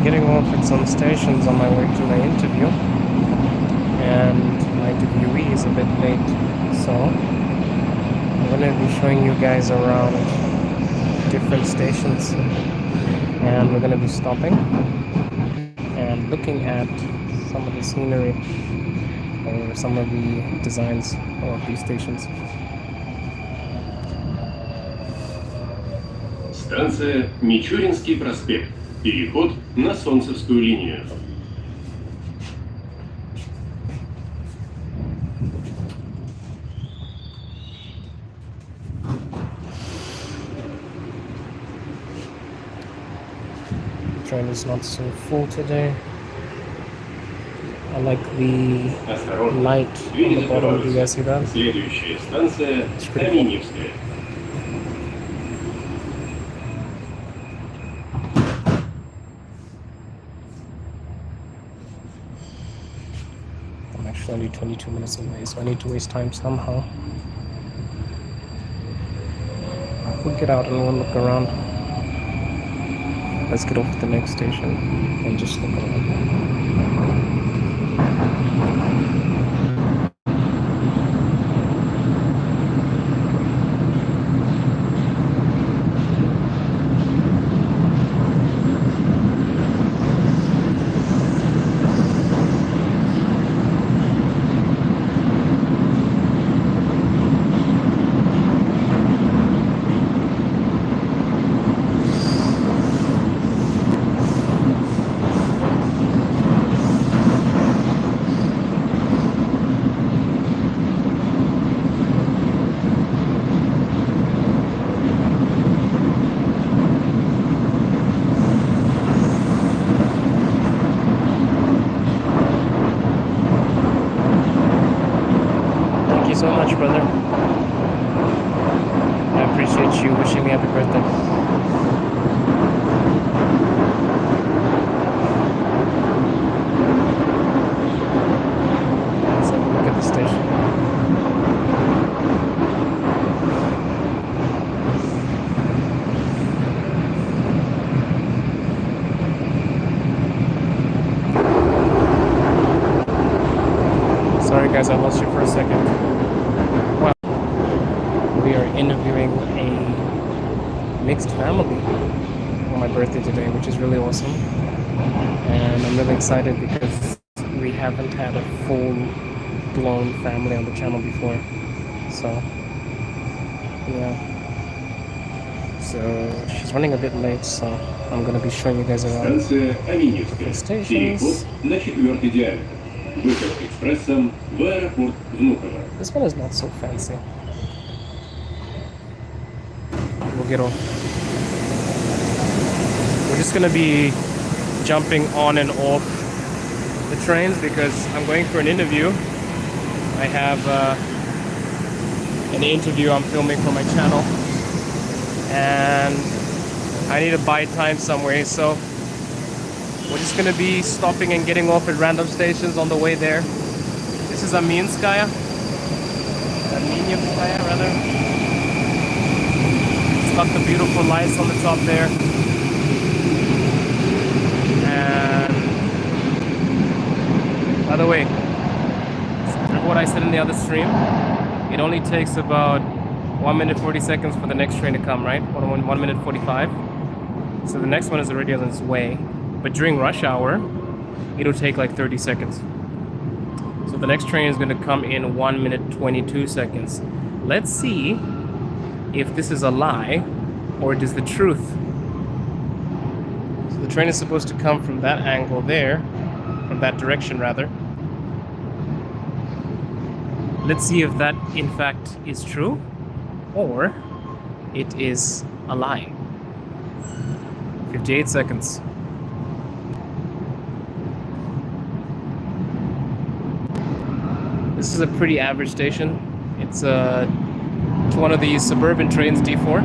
getting off at some stations on my way to my interview, and my interviewee is a bit late, so I'm going to be showing you guys around different stations, and we're going to be stopping and looking at some of the scenery or some of the designs of these stations. Станция Мичуринский проспект. Переход на Солнцевскую линию. Train is not so full today. I like the light on the bottom. Do you guys see that? Следующая станция Каменевская. I'm actually only 22 minutes away, so I need to waste time somehow. We'll get out and we'll look around. Let's get off at the next station and just look around. So much, brother. I appreciate you wishing me happy birthday. Let's have a look at the station. Sorry guys, I lost you for a second. We are interviewing a mixed family on my birthday today, which is really awesome. And I'm really excited because we haven't had a full-blown family on the channel before. So, yeah. So, she's running a bit late, so I'm going to be showing you guys around the stations. На 4-й диаметр. Выход экспрессом в аэропорт Внуково. This one is not so fancy. We'll get off. We're just gonna be jumping on and off the trains because I'm going for an interview. I have an interview I'm filming for my channel, and I need to buy time somewhere, so we're just gonna be stopping and getting off at random stations on the way there. This is Aminskaya rather. It's got the beautiful lights on the top there. And by the way, remember what I said in the other stream? It only takes about 1 minute 40 seconds for the next train to come, right? 1 minute 45. So the next one is already on its way. But during rush hour, it'll take like 30 seconds. So the next train is going to come in 1 minute 22 seconds. Let's see if this is a lie or it is the truth. So the train is supposed to come from that angle there, from that direction rather. Let's see if that in fact is true or it is a lie. 58 seconds. This is a pretty average station. It's one of these Suburban trains, D4.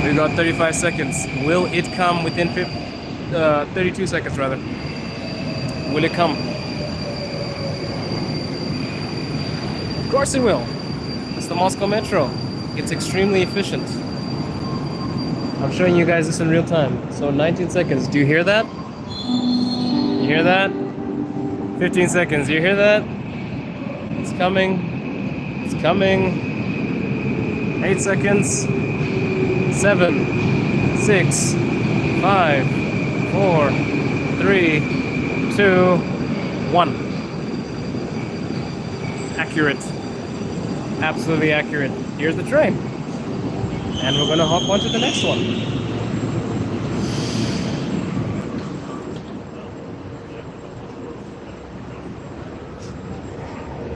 We got 35 seconds. Will it come within 32 seconds rather? Will it come? course it will. It's the Moscow Metro. It's extremely efficient. I'm showing you guys this in real time. So 19 seconds. Do you hear that? You hear that? 15 seconds. You hear that? It's coming. It's coming. 8 seconds. 7, 6, 5, 4, 3, 2, 1. Accurate. Absolutely accurate. Here's the train. And we're gonna hop onto the next one.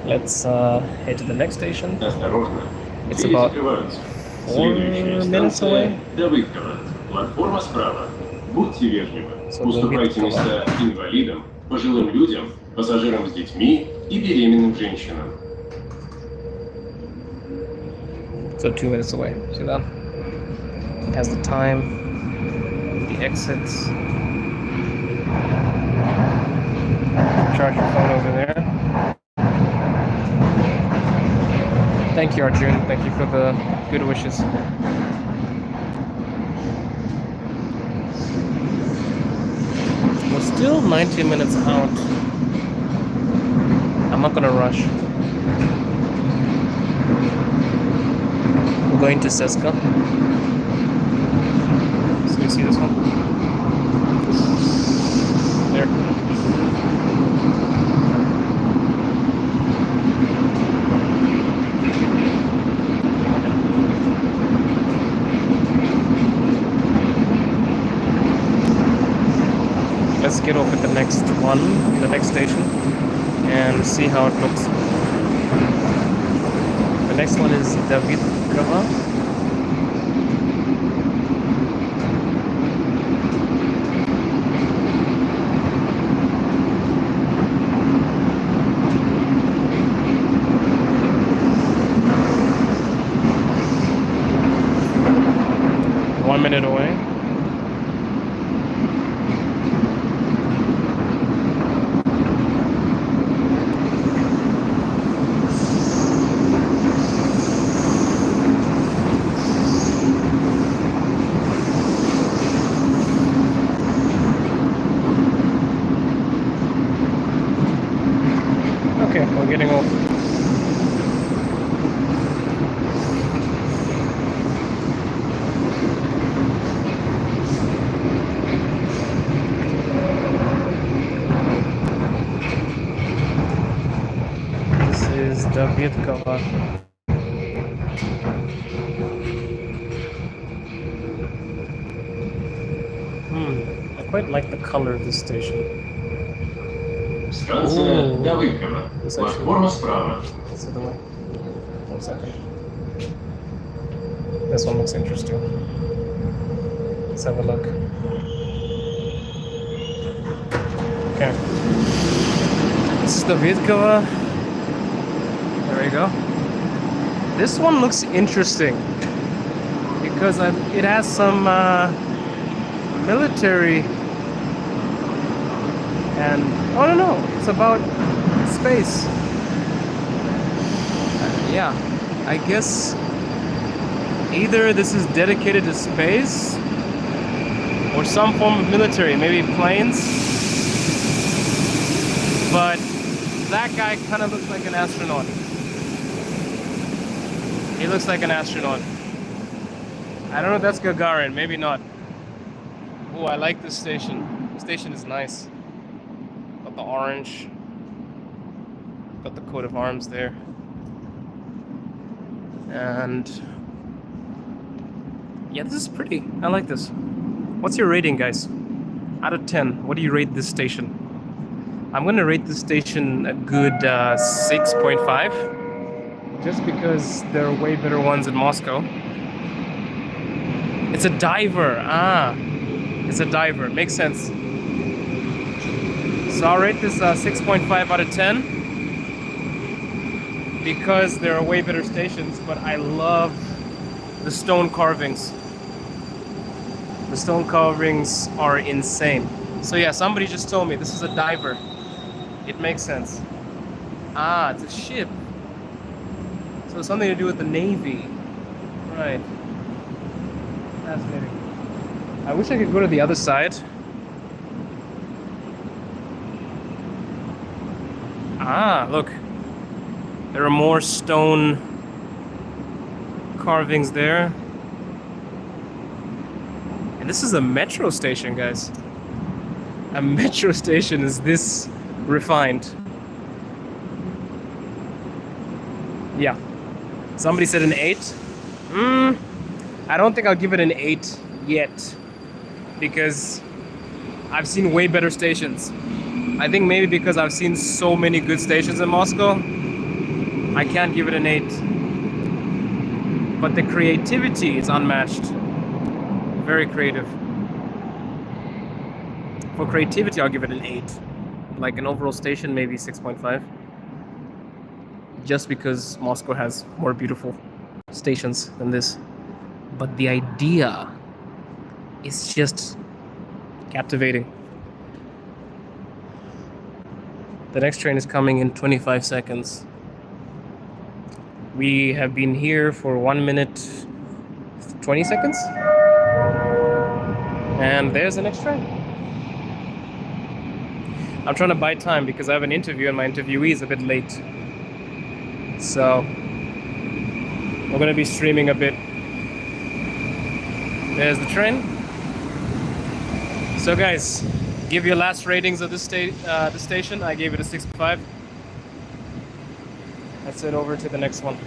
Let's head to the next station. Осторожно. It's Двери about закрываются. 4 Следующая minutes away. станция Давыдково. Платформа справа. Будьте вежливы. So Уступайте Давыдково. места инвалидам, пожилым людям, пассажирам с детьми и беременным женщинам. So 2 minutes away. See that? It has the time, the exits. Charge your phone over there. Thank you, Arjun. Thank you for the good wishes. We're still 90 minutes out. I'm not gonna rush. We're going to Seska. So you see this one? There. Let's get off at the next one, the next station, and see how it looks. The next one is Davidkova. One minute away. Okay, we're getting off. This is Davidkova. I quite like the color of this station. Станция Ooh. Давыдково. This Платформа справа. This is the way. 1 second. This one looks interesting. Let's have a look. Okay. This is the Vidkova. There we go. This one looks interesting because it has some military and I don't know. It's about space. Yeah, I guess either this is dedicated to space or some form of military, maybe planes. But that guy kind of looks like an astronaut. He looks like an astronaut. I don't know if that's Gagarin, maybe not. Oh, I like this station. The station is nice. Got the orange. Got the coat of arms there. And yeah, this is pretty. I like this. What's your rating, guys? Out of 10, what do you rate this station? I'm gonna rate this station a good 6.5. Just because there are way better ones in Moscow. It's a diver. It's a diver. Makes sense. So I'll rate this 6.5 out of 10 because there are way better stations, but I love the stone carvings. The stone carvings are insane. So yeah, somebody just told me this is a diver. It makes sense. It's a ship. So something to do with the Navy. Right. Fascinating. I wish I could go to the other side. Ah, look. There are more stone carvings there. And this is a metro station, guys. A metro station is this refined. Yeah. Somebody said an 8. I don't think I'll give it an 8 yet. Because I've seen way better stations. I think maybe because I've seen so many good stations in Moscow, I can't give it an 8. But the creativity is unmatched. Very creative. For creativity, I'll give it an 8. Like an overall station, maybe 6.5. Just because Moscow has more beautiful stations than this. But the idea is just captivating. The next train is coming in 25 seconds. We have been here for 1 minute 20 seconds. And there's the next train. I'm trying to buy time because I have an interview and my interviewee is a bit late. So we're going to be streaming a bit. There's the train. So guys, give your last ratings of this station. I gave it a 6.5. Let's head over to the next one.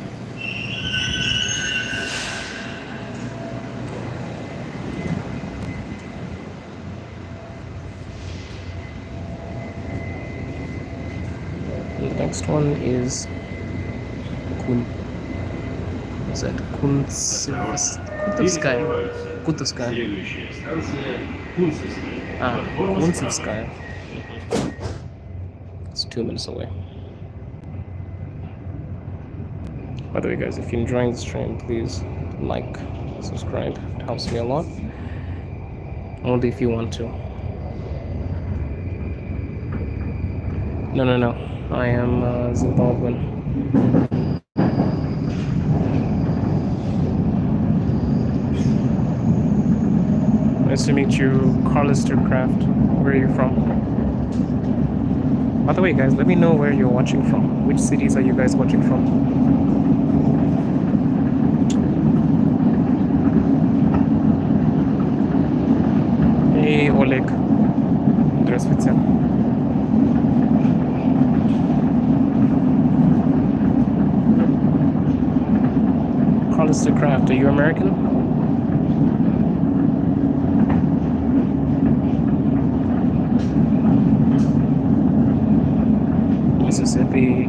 The next one is Kuntsevskaya. Kuntsevskaya. Kuntsevskaya. It's 2 minutes away. By the way, guys, if you're enjoying this stream, please like, subscribe. It helps me a lot. Only if you want to. No. I am Zimbabwean. Nice to meet you, Carlister Craft. Where are you from? By the way, guys, let me know where you're watching from. Which cities are you guys watching from? Hey, Oleg. Здравствуйте. Carlister Craft, are you American? Mississippi.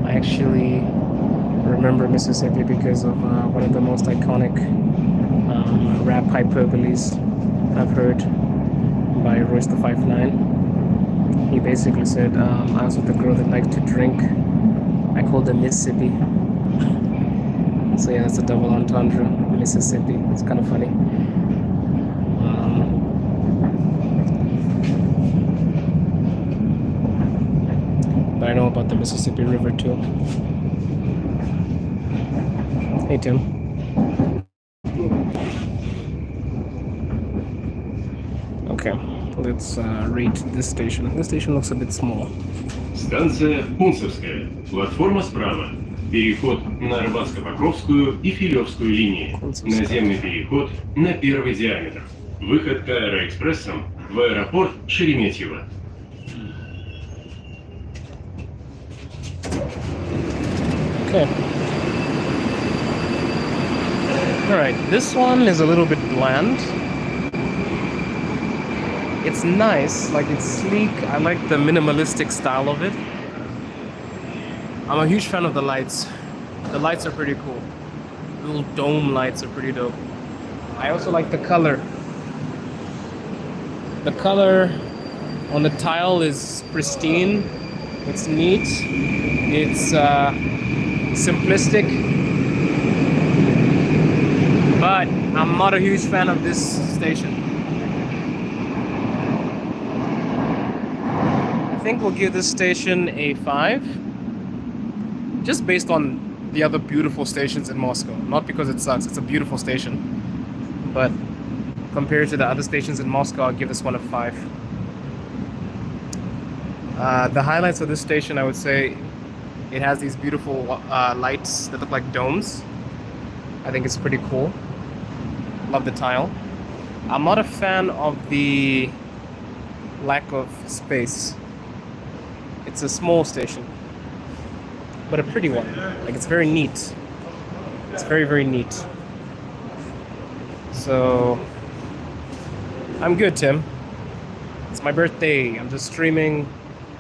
I actually remember Mississippi because of one of the most iconic rap hyperboles I've heard by Royce the 5'9". He basically said, I was with a girl that liked to drink. I called her Mississippi. So yeah, that's a double entendre, Mississippi. It's kind of funny. But I know about the Mississippi River too. Hey Tim. Okay, let's rate this station. This station looks a bit small. Станция Кунцевская. Платформа справа. Переход на Арбатско-Покровскую и Филевскую линии. Наземный переход на первый диаметр. Выход к аэроэкспрессам в аэропорт Шереметьево. Okay. Alright, this one is a little bit bland. It's nice, like it's sleek. I like the minimalistic style of it. I'm a huge fan of the lights. The lights are pretty cool. Little dome lights are pretty dope. I also like the color. The color on the tile is pristine. It's neat. It's simplistic. But I'm not a huge fan of this station. I think we'll give this station a 5. just based on the other beautiful stations in Moscow. Not because it sucks, it's a beautiful station. But compared to the other stations in Moscow, I'll give this one a 5. The highlights of this station, I would say, it has these beautiful lights that look like domes. I think it's pretty cool. Love the tile. I'm not a fan of the lack of space. It's a small station, but a pretty one. Like, it's very neat. It's very, very neat. So, I'm good, Tim. It's my birthday. I'm just streaming,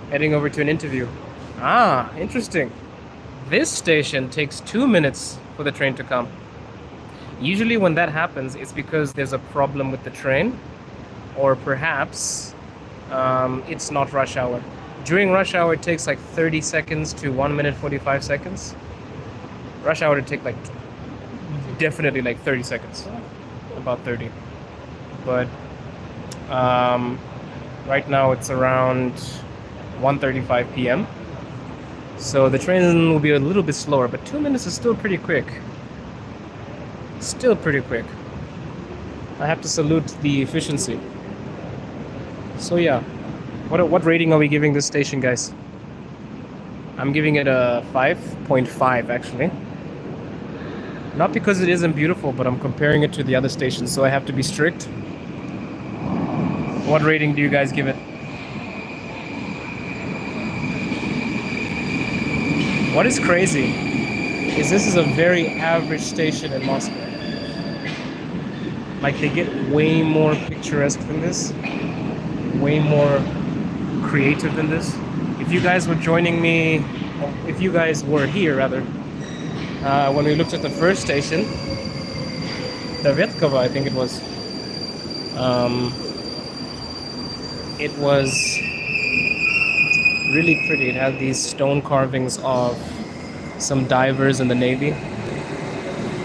heading over to an interview. Ah, interesting. This station takes 2 minutes for the train to come. Usually when that happens, it's because there's a problem with the train, or perhaps it's not rush hour. During rush hour, it takes like 30 seconds to 1 minute 45 seconds. Rush hour would take like definitely like 30 seconds, about 30. But right now it's around 1:35 p.m. So the train will be a little bit slower, but 2 minutes is still pretty quick. Still pretty quick. I have to salute the efficiency. So yeah, what rating are we giving this station, guys? I'm giving it a 5.5 actually. Not because it isn't beautiful, but I'm comparing it to the other stations, so I have to be strict. What rating do you guys give it? What is crazy is this is a very average station in Moscow. Like, they get way more picturesque than this, way more creative than this. If you guys were joining me, if you guys were here rather, when we looked at the first station, the Vetkova, I think it was really pretty. It had these stone carvings of some divers in the Navy.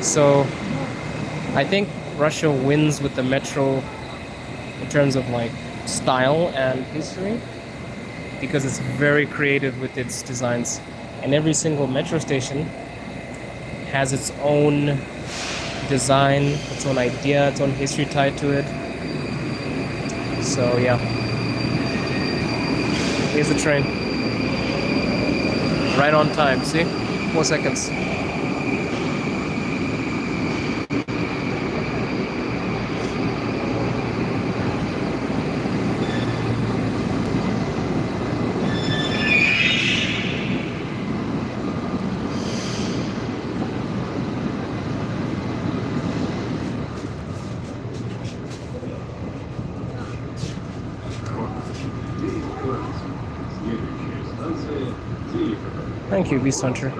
So I think Russia wins with the metro in terms of like style and history, because it's very creative with its designs, and every single metro station has its own design, its own idea, its own history tied to it. So yeah, here's the train, right on time. See, 4 seconds. Thank you, Beast Hunter.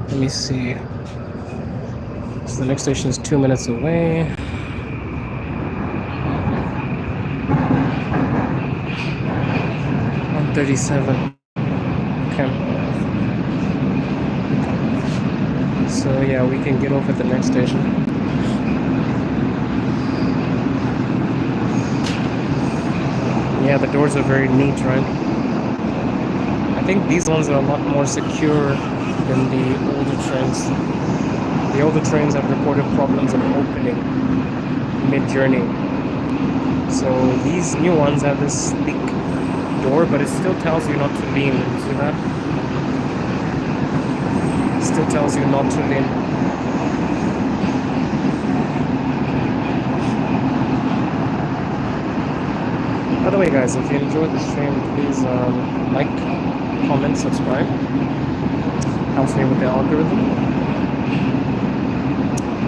Let me see. So the next station is 2 minutes away. I'm 37. Okay. So yeah, we can get off at the next station. Yeah, the doors are very neat, right? I think these ones are a lot more secure than the older trains. The older trains have reported problems of opening mid-journey. So these new ones have this sleek door, but it still tells you not to lean. You see that? It still tells you not to lean. By the way, guys, if you enjoyed the stream, please like, comment, subscribe. Helps me with the algorithm.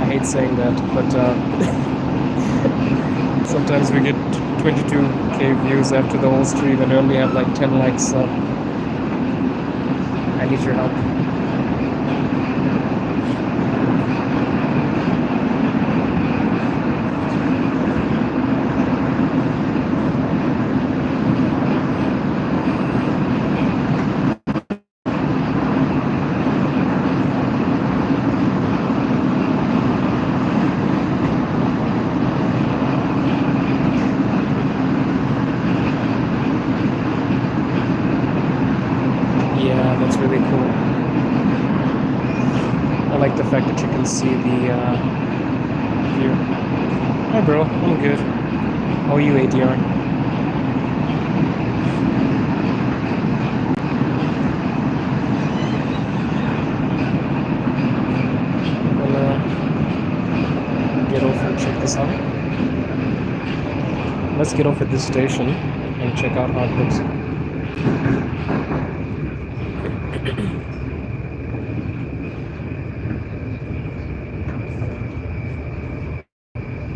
I hate saying that, but sometimes we get 22k views after the whole stream and I only have like 10 likes, so I need your help. That's really cool. I like the fact that you can see the view. Hi, bro. I'm good. How are you, ADR? I'm gonna get off and check this out. Let's get off at this station and check out how it looks.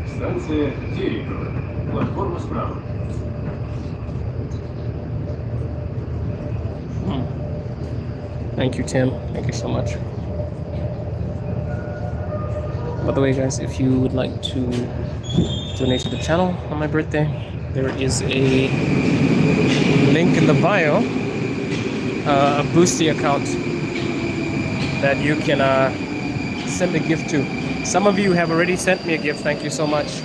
Станция Терехова. Платформа справа. Thank you, Tim. Thank you so much. By the way, guys, if you would like to donate to the channel on my birthday, there is a link in the bio, a Boosty account that you can send a gift to. Some of you have already sent me a gift. Thank you so much.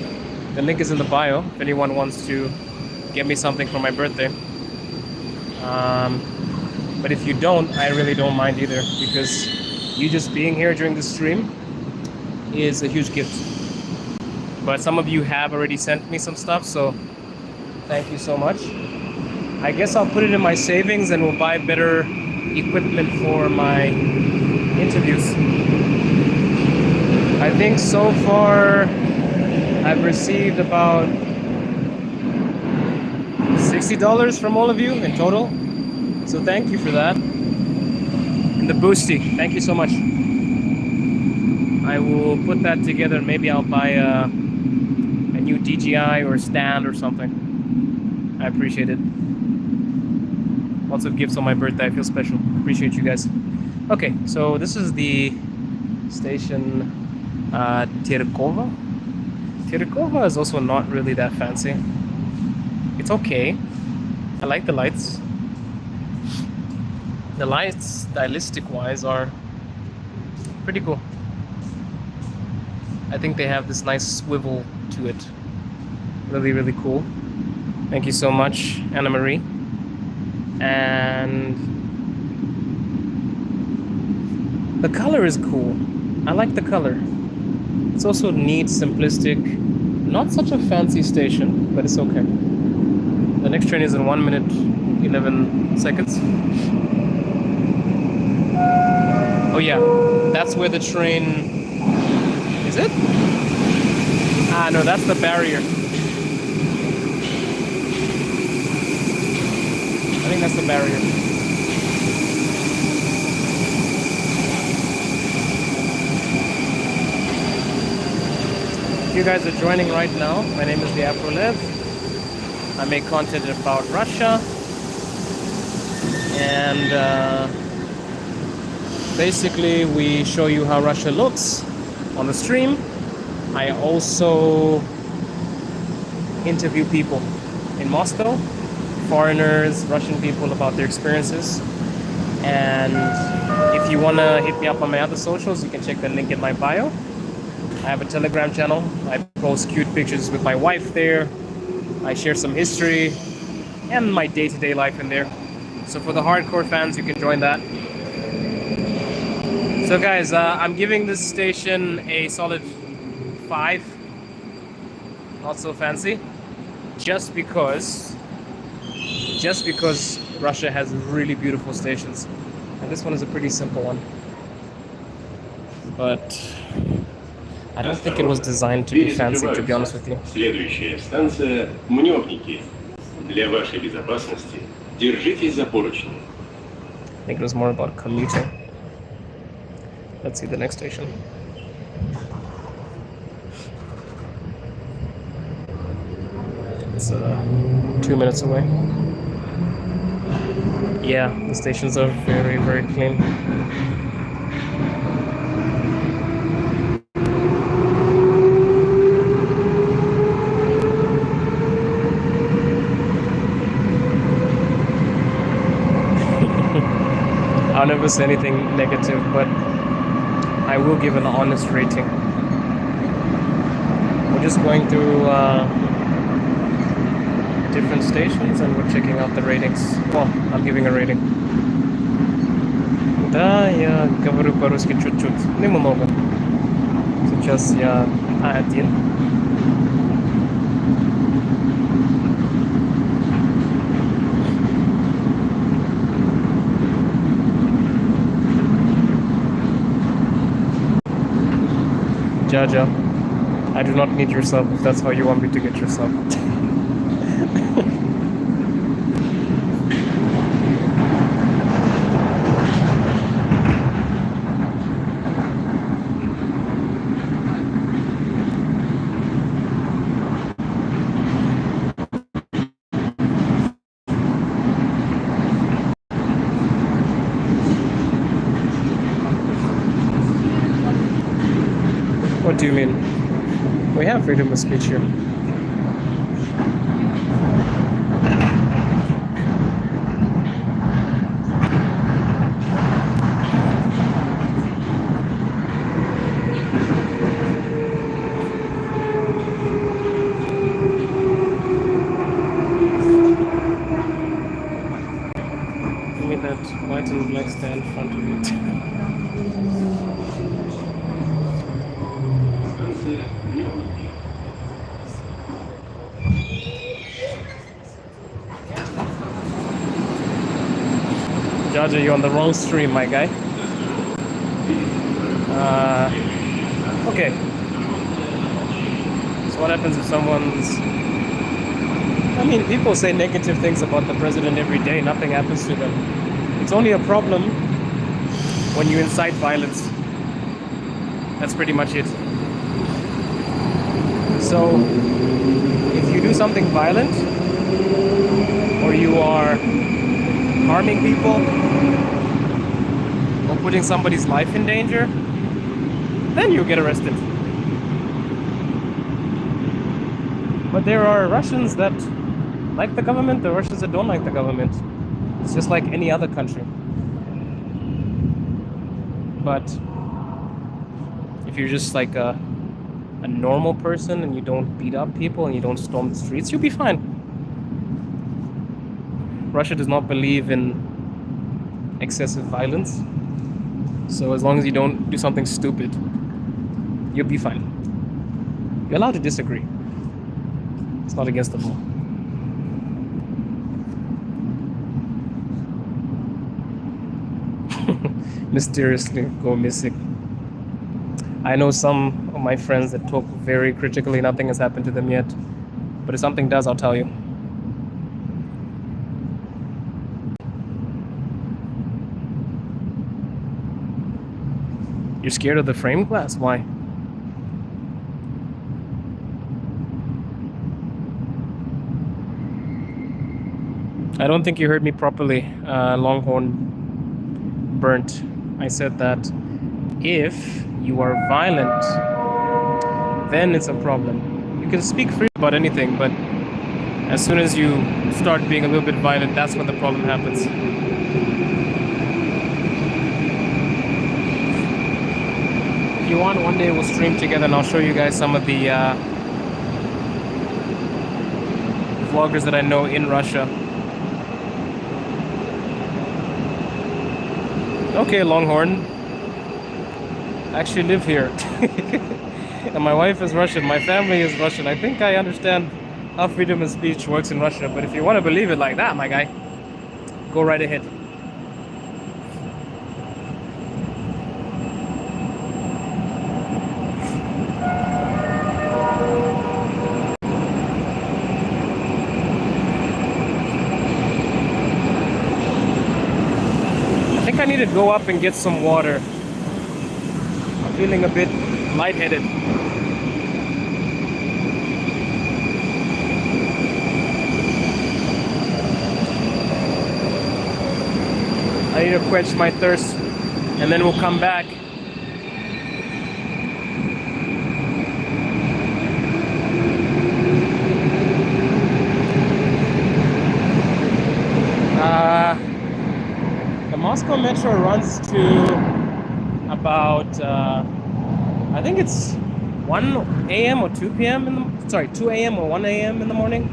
The link is in the bio if anyone wants to get me something for my birthday. But if you don't, I really don't mind either, because you just being here during the stream is a huge gift. But some of you have already sent me some stuff, so thank you so much. I guess I'll put it in my savings and we'll buy better equipment for my interviews. I think so far I've received about $60 from all of you in total. So thank you for that. And the Boosty, thank you so much. I will put that together. Maybe I'll buy a new DJI or stand or something. I appreciate it. Lots of gifts on my birthday. I feel special. Appreciate you guys. Okay, so this is the station Terkova. Terkova is also not really that fancy. It's okay. I like the lights. The lights, stylistic wise, are pretty cool. I think they have this nice swivel to it. Really, really cool. Thank you so much, Anna Marie. And the color is cool. I like the color. It's also neat, simplistic. Not such a fancy station, but it's okay. The next train is in 1 minute, 11 seconds. Oh yeah, that's where the train... Is it? Ah, no, that's the barrier. I think that's the barrier. If you guys are joining right now, my name is the Afrolev. I make content about Russia. And basically we show you how Russia looks on the stream. I also interview people in Moscow, foreigners, Russian people, about their experiences. And if you want to hit me up on my other socials, you can check the link in my bio. I have a Telegram channel. I post cute pictures with my wife there. I share some history and my day-to-day life in there. So for the hardcore fans, you can join that. So guys, I'm giving this station a solid 5. Not so fancy. Just because Russia has really beautiful stations. And this one is a pretty simple one. But I don't think it was designed to be fancy, to be honest with you. Следующая станция Мневники. Для вашей безопасности держитесь за поручни. I think it was more about commuting. Let's see the next station. It's 2 minutes away. Yeah, the stations are very, very clean. I'll never say anything negative, but I will give an honest rating. We're just going through different stations and we're checking out the ratings. Well, I'm giving a rating. Да, я говорю по-русски чуть-чуть, немного. Сейчас я один. Jaja, I do not need your sub if that's how you want me to get your sub. What do you mean? We have freedom of speech here. Give me that white and black stand in front of it. Станция Неоновки. Jaja, you're on the wrong stream, my guy. Okay. So what happens if someone's... I mean, people say negative things about the president every day. Nothing happens to them. It's only a problem when you incite violence. That's pretty much it. So, if you do something violent, or you are harming people, or putting somebody's life in danger, then you get arrested. But there are Russians that like the government, there are Russians that don't like the government. It's just like any other country. But if you're just like a normal person and you don't beat up people and you don't storm the streets, you'll be fine. Russia does not believe in excessive violence. So as long as you don't do something stupid, you'll be fine. You're allowed to disagree. It's not against the law. Mysteriously go missing. I know some of my friends that talk very critically. Nothing has happened to them yet. But if something does, I'll tell you. You're scared of the frame glass? Why? I don't think you heard me properly, Longhorn Burnt. I said that if you are violent, then it's a problem. You can speak freely about anything, but as soon as you start being a little bit violent, that's when the problem happens. If you want, one day we'll stream together and I'll show you guys some of the vloggers that I know in Russia. Okay, Longhorn. I actually live here. And my wife is Russian. My family is Russian. I think I understand how freedom of speech works in Russia. But if you want to believe it like that, my guy, go right ahead. I think I need to go up and get some water. I'm feeling a bit lightheaded. I need to quench my thirst and then we'll come back. The Moscow Metro runs to about, I think it's 1 a.m. or 2 p.m. in the, sorry, 2 a.m. or 1 a.m. in the morning.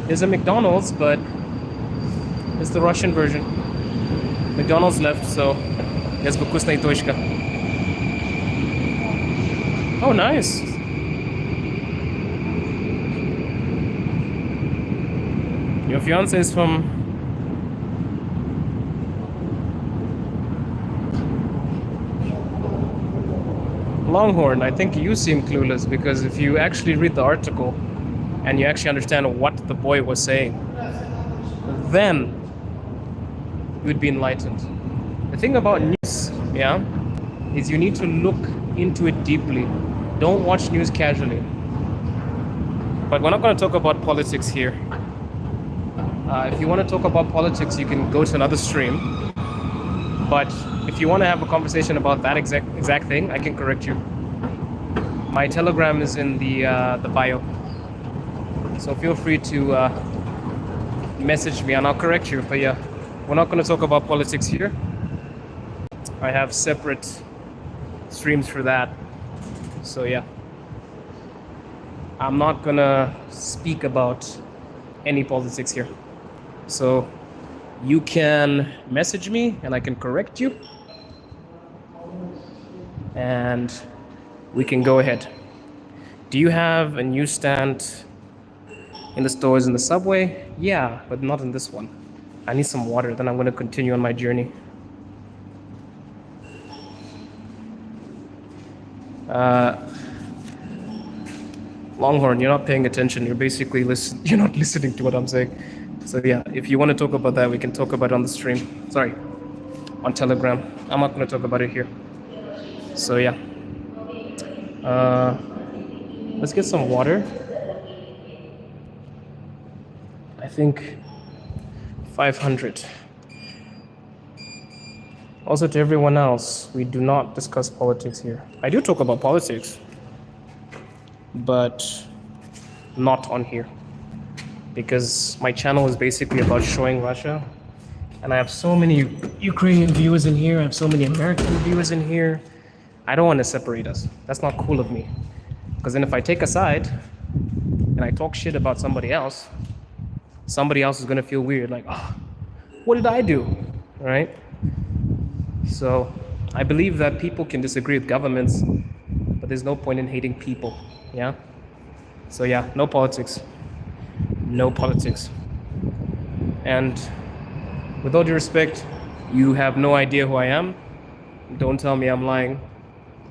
There's a McDonald's, but it's the Russian version. McDonald's left, so jest вкусная точка. Oh, nice. Your fiance is from... Longhorn. I think you seem clueless, because if you actually read the article and you actually understand what the boy was saying, then you'd be enlightened. The thing about news, yeah, is you need to look into it deeply. Don't watch news casually. But we're not going to talk about politics here. If you want to talk about politics, you can go to another stream. But if you want to have a conversation about that exact thing, I can correct you. My Telegram is in the bio, so feel free to message me and I'll correct you. But yeah, we're not going to talk about politics here. I have separate streams for that. So yeah, I'm not gonna speak about any politics here. So you can message me and I can correct you, and we can go ahead. Do you have a newsstand in the stores in the subway? Yeah, but not in this one. I need some water, then I'm going to continue on my journey. Longhorn, you're not paying attention. You're basically you're not listening to what I'm saying. So yeah, if you want to talk about that, we can talk about it on the stream. Sorry, on Telegram. I'm not going to talk about it here. So yeah, let's get some water. I think 500. Also, to everyone else, we do not discuss politics here. I do talk about politics, but not on here, because my channel is basically about showing Russia, and I have so many Ukrainian viewers in here, I have so many American viewers in here. I don't want to separate us. That's not cool of me, because then if I take a side and I talk shit about somebody else is going to feel weird, like, oh, what did I do, right? So I believe that people can disagree with governments, but there's no point in hating people. Yeah. So yeah, no politics. No politics. And with all due respect, you have no idea who I am. Don't tell me I'm lying.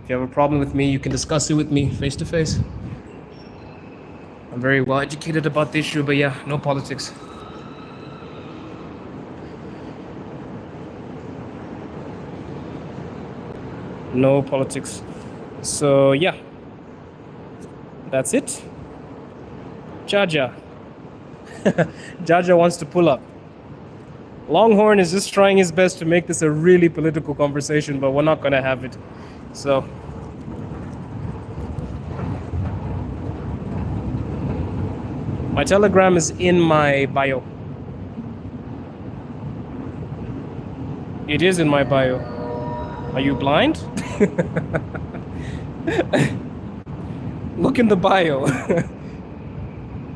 If you have a problem with me, you can discuss it with me face to face. I'm very well educated about the issue, but yeah, no politics. No politics. So yeah, that's it. Jaja. Jaja wants to pull up. Longhorn is just trying his best to make this a really political conversation, but we're not going to have it. So my Telegram is in my bio. It is in my bio. Are you blind? Look in the bio.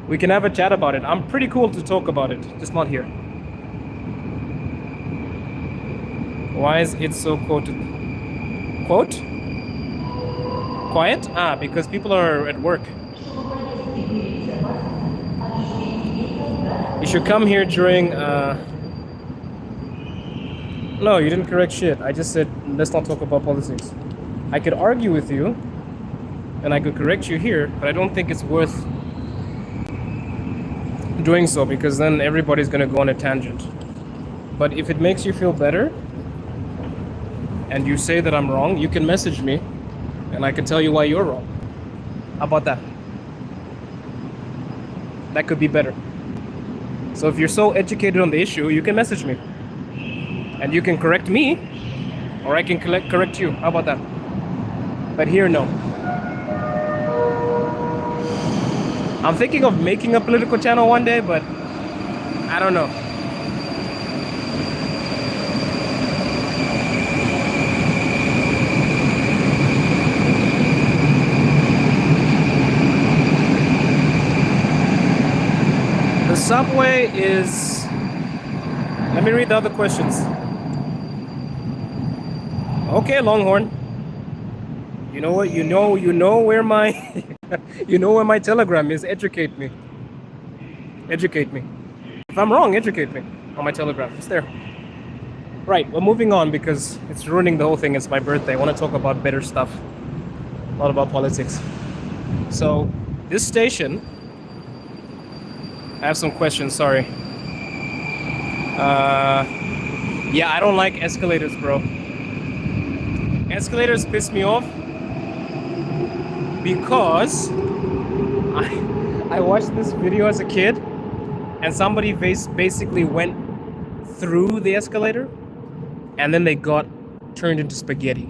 We can have a chat about it. I'm pretty cool to talk about it, just not here. Why is it so quoted? Quote? Quiet? Because people are at work. You should come here during... No, you didn't correct shit. I just said, let's not talk about politics. I could argue with you, and I could correct you here, but I don't think it's worth doing so, because then everybody's gonna go on a tangent. But if it makes you feel better, and you say that I'm wrong, you can message me, and I can tell you why you're wrong. How about that? That could be better. So if you're so educated on the issue, you can message me. And you can correct me, or I can correct you. How about that? But here, no. I'm thinking of making a political channel one day, but I don't know. The subway is... Let me read the other questions. Okay, Longhorn. You know what? You know where my you know where my Telegram is. Educate me. Educate me. If I'm wrong, educate me on my Telegram. It's there. Right, we're moving on because it's ruining the whole thing. It's my birthday. I want to talk about better stuff, not about politics. So, this station, I have some questions, sorry. Yeah, I don't like escalators, bro. Escalators piss me off because I watched this video as a kid and somebody basically went through the escalator and then they got turned into spaghetti.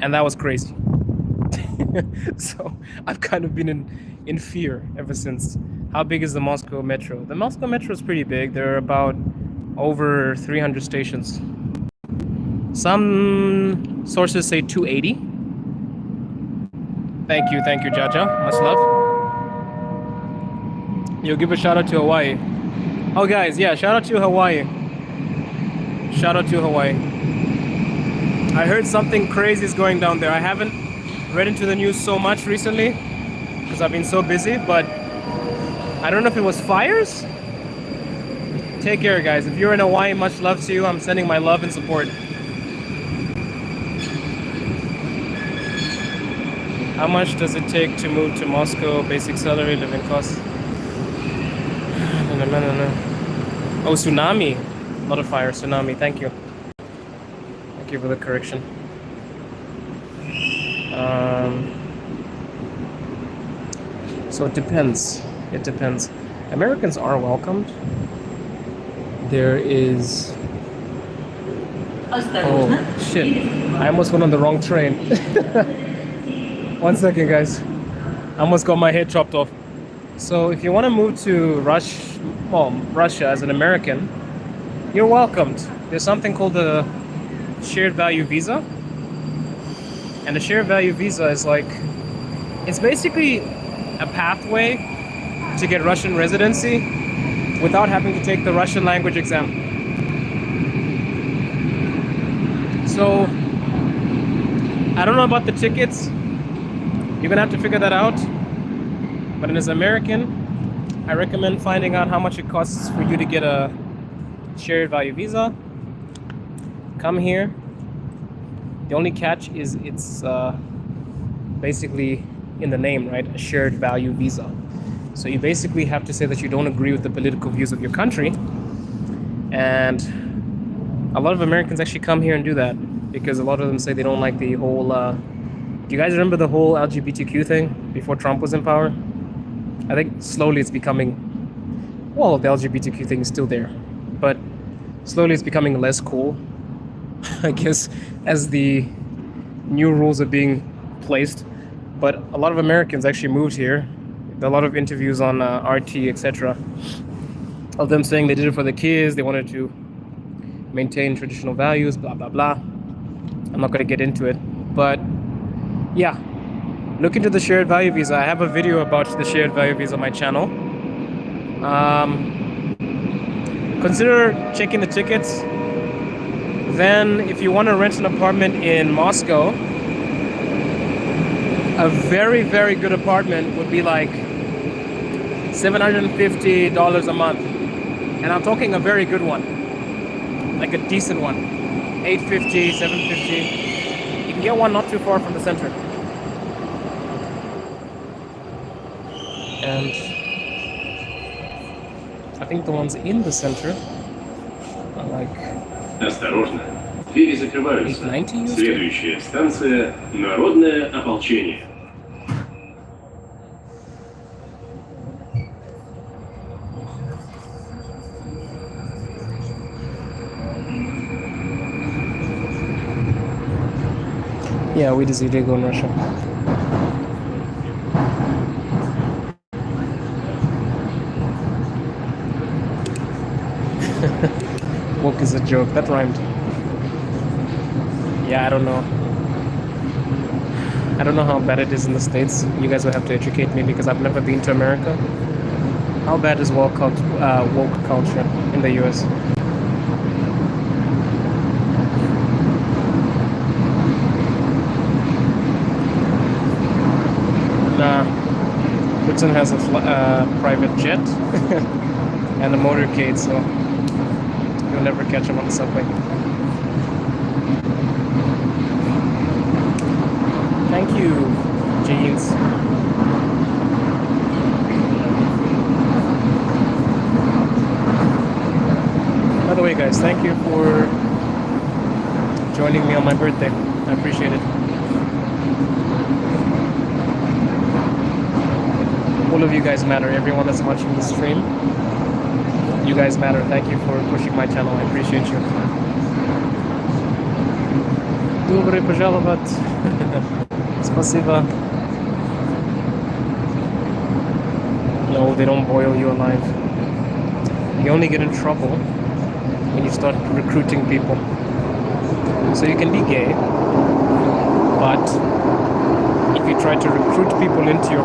And that was crazy. So I've kind of been in fear ever since. How big is the Moscow Metro? The Moscow Metro is pretty big. There are about over 300 stations. Some sources say 280. Thank you, Jaja. Much love. Yo, give a shout out to Hawaii. Oh, guys, yeah, shout out to Hawaii. Shout out to Hawaii. I heard something crazy is going down there. I haven't read into the news so much recently because I've been so busy, but I don't know if it was fires. Take care, guys. If you're in Hawaii, much love to you. I'm sending my love and support. How much does it take to move to Moscow? Basic salary, living costs? No. Oh, tsunami. Not a fire, tsunami. Thank you. Thank you for the correction. So it depends. It depends. Americans are welcomed. There is... Oh, shit. I almost went on the wrong train. 1 second, guys. I almost got my head chopped off. So if you want to move to Russia as an American, you're welcomed. There's something called the shared value visa. And the shared value visa is like, it's basically a pathway to get Russian residency without having to take the Russian language exam. So, I don't know about the tickets. You're gonna have to figure that out. But as an American, I recommend finding out how much it costs for you to get a shared value visa. Come here. The only catch is it's basically in the name, right? A shared value visa. So you basically have to say that you don't agree with the political views of your country. And a lot of Americans actually come here and do that because a lot of them say they don't like the whole... do you guys remember the whole LGBTQ thing before Trump was in power? I think slowly it's becoming... Well, the LGBTQ thing is still there. But slowly it's becoming less cool. I guess as the new rules are being placed. But a lot of Americans actually moved here. There are a lot of interviews on RT, etc. of them saying they did it for the kids, they wanted to maintain traditional values, blah, blah, blah. I'm not going to get into it. But yeah, look into the shared value visa. I have a video about the shared value visa on my channel. Consider checking the tickets. Then if you want to rent an apartment in Moscow, a very, very good apartment would be like $750 a month. And I'm talking a very good one, like a decent one. $850, $750. You can get one not too far from the center. And I think the ones in the center are like... Осторожно, двери закрываются. Следующая станция – Народное ополчение. Yeah, we just illegal in Russia. Woke is a joke. That rhymed. Yeah, I don't know. I don't know how bad it is in the States. You guys will have to educate me because I've never been to America. How bad is woke culture in the US? Putin has a private jet and a motorcade, so you'll never catch him on the subway. Thank you, Jeans. By the way, guys, thank you for joining me on my birthday. I appreciate it. All of you guys matter. Everyone that's watching the stream, you guys matter. Thank you for pushing my channel. I appreciate you. Добрый пожаловать. Спасибо. No, they don't boil you alive. You only get in trouble when you start recruiting people. So you can be gay, but if you try to recruit people into your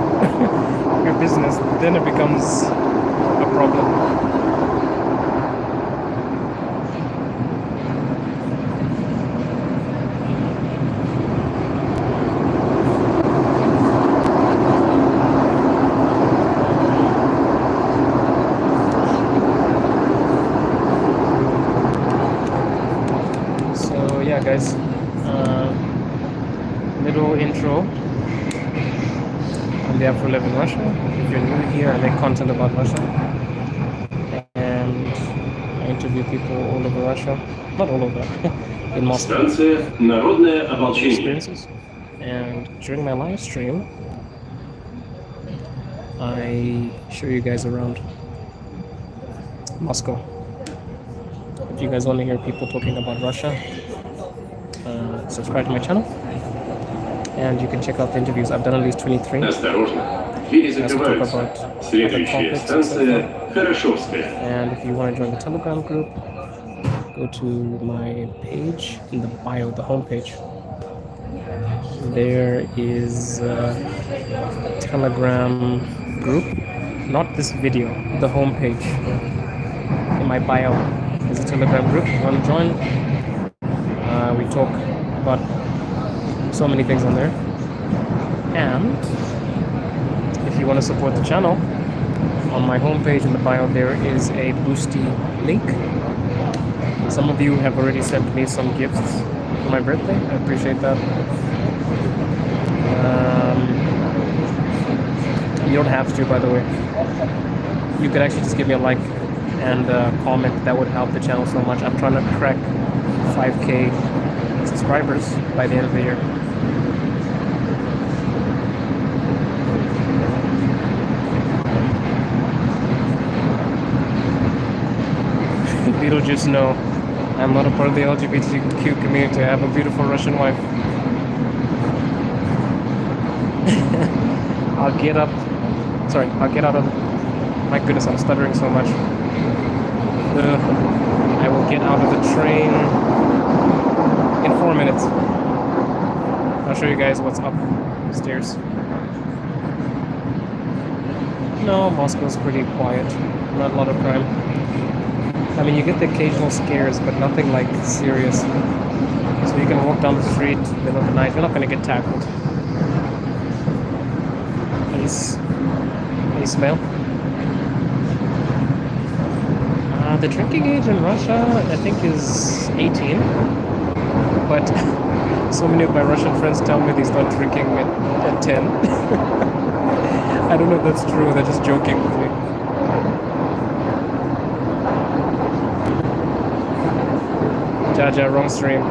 your business, then it becomes a problem. So yeah, guys, little intro on behalf of Live in Russia. If you're new here, I make content about Russia, and I interview people all over Russia, not all over, in Moscow. Станция «Народное ополчение». Experiences. And during my live stream, I show you guys around Moscow. If you guys want to hear people talking about Russia, subscribe to my channel, and you can check out the interviews. I've done at least 23. Осторожно, двери As we talk закрываются. about other Следующая topics, станция etc. Хорошовская. And if you want to join the Telegram group, go to my page in the bio, the homepage. There is a Telegram group, not this video, the homepage. In my bio is a Telegram group. If you want to join, we talk about so many things on there. And if you want to support the channel, on my homepage in the bio there is a Boosty link. Some of you have already sent me some gifts for my birthday. I appreciate that. You don't have to, by the way. You could actually just give me a like and comment. That would help the channel so much. I'm trying to crack 5K subscribers by the end of the year. Beetlejuice, no. I'm not a part of the LGBTQ community. I have a beautiful Russian wife. I'll get out of... My goodness, I'm stuttering so much. I will get out of the train in 4 minutes. I'll show you guys what's upstairs. No, Moscow's pretty quiet. Not a lot of crime. I mean, you get the occasional scares, but nothing like serious. So you can walk down the street middle of the night. You're not going to get tackled. Any smell? The drinking age in Russia, I think, is 18. But so many of my Russian friends tell me they start drinking at 10. I don't know if that's true. They're just joking with me. Jaja, wrong stream.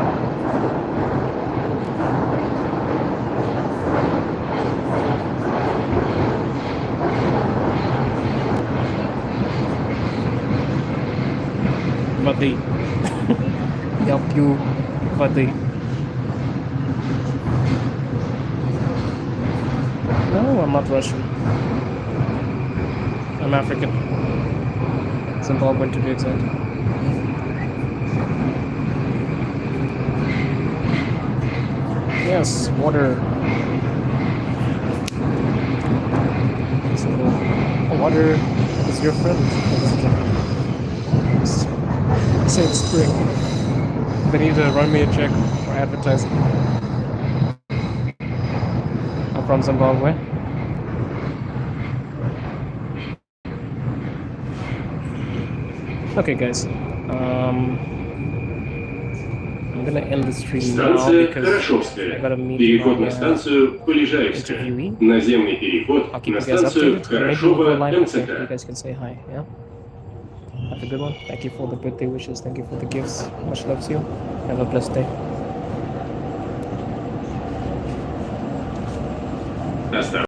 Vadi. Я пью воды. No, I'm not Russian. I'm African. Zimbabwean to be exact. Yes, water. So, water is your friend. Say it's spring. They need to run me a check for advertising. I'm from Zimbabwe. Okay, guys. I'm gonna end the stream now Станция because I Хорошовская. gotta meet Переход my на станцию Полежаевская. interviewee. Наземный переход I'll keep на you guys станцию updated. And maybe we'll go Хорошова live after you МЦК. guys can say hi. Yeah. Have a good one. Thank you for the birthday wishes. Thank you for the gifts. Much love to you. Have a blessed day. Осторожно.